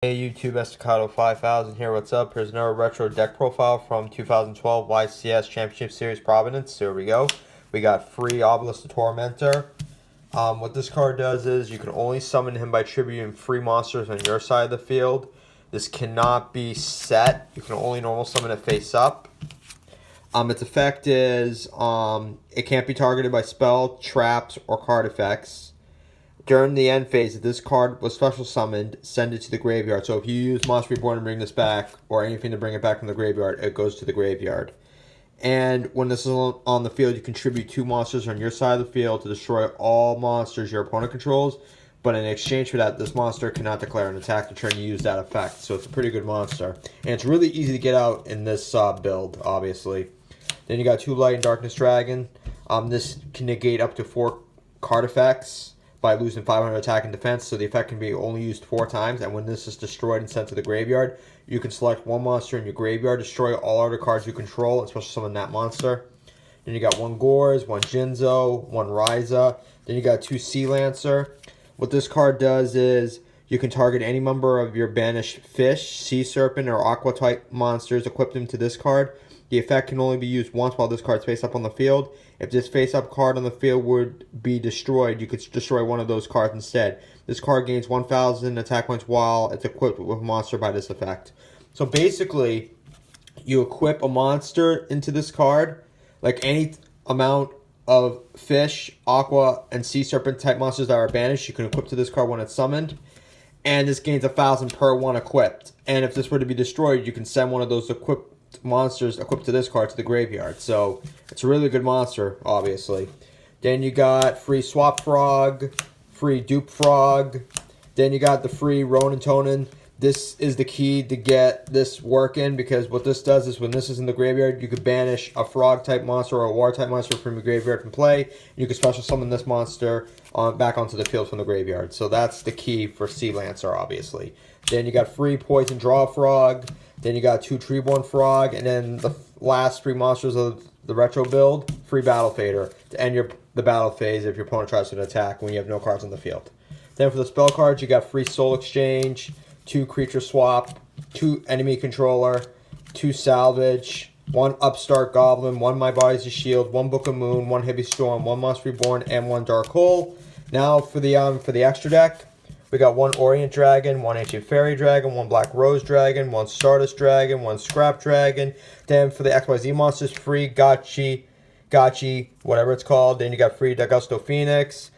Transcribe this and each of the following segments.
Hey YouTube, Estacado 5000 here. What's up? Here's another retro deck profile from 2012 YCS Championship Series Providence. So here we go. We got free Obelisk the Tormentor. What this card does is you can only summon him by tributing free monsters on your side of the field. This cannot be set. You can only normal summon it face up. Its effect is it can't be targeted by spell, traps, or card effects. During the end phase, if this card was special summoned, send it to the graveyard. So if you use Monster Reborn to bring this back, or anything to bring it back from the graveyard, it goes to the graveyard. And when this is on the field, you contribute 2 monsters on your side of the field to destroy all monsters your opponent controls. But in exchange for that, this monster cannot declare an attack to turn to use that effect. So it's a pretty good monster. And it's really easy to get out in this build, obviously. Then you got 2 Light and Darkness Dragon. This can negate up to 4 card effects by losing 500 attack and defense, so the effect can be only used 4 times, and when this is destroyed and sent to the graveyard, you can select 1 monster in your graveyard, destroy all other cards you control, and special summon that monster. Then you got 1 Gores, 1 Jinzo, 1 Ryza, then you got 2 Sea Lancer. What this card does is you can target any member of your banished fish, sea serpent, or aqua type monsters, equip them to this card. The effect can only be used once while this card's face up on the field. If this face up card on the field would be destroyed, you could destroy one of those cards instead. This card gains 1,000 attack points while it's equipped with a monster by this effect. So basically, you equip a monster into this card, like any amount of fish, aqua, and sea serpent type monsters that are banished, you can equip to this card when it's summoned. And this gains 1,000 per one equipped. And if this were to be destroyed, you can send one of those equipped monsters equipped to this card to the graveyard. So it's a really good monster, obviously. Then you got free Swap Frog, free Dupe Frog. Then you got the free Ronin Tonin. This is the key to get this working, because what this does is when this is in the graveyard, you could banish a frog type monster or a water type monster from your graveyard from play. You can special summon this monster back onto the field from the graveyard. So that's the key for Sea Lancer, obviously. Then you got free Poison Draw Frog. Then you got 2 Treeborn Frog, and then the last 3 monsters of the retro build, free Battle Fader to end the battle phase if your opponent tries to attack when you have no cards on the field. Then for the spell cards, you got free Soul Exchange, 2 Creature Swap, 2 Enemy Controller, 2 Salvage, 1 Upstart Goblin, 1 My Body's a Shield, 1 Book of Moon, 1 Heavy Storm, 1 Monster Reborn, and 1 Dark Hole. Now for the extra deck, we got 1 Orient Dragon, 1 Ancient Fairy Dragon, 1 Black Rose Dragon, 1 Stardust Dragon, 1 Scrap Dragon. Then for the XYZ monsters, free Gachi, whatever it's called. Then you got free Dagusto Phoenix,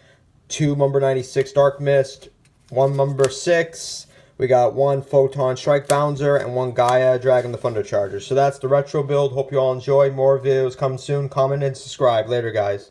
2 Number 96 Dark Mist, 1 Number 6. We got 1 Photon Strike Bouncer, and 1 Gaia Dragon the Thunder Charger. So that's the retro build. Hope you all enjoy. More videos coming soon. Comment and subscribe. Later, guys.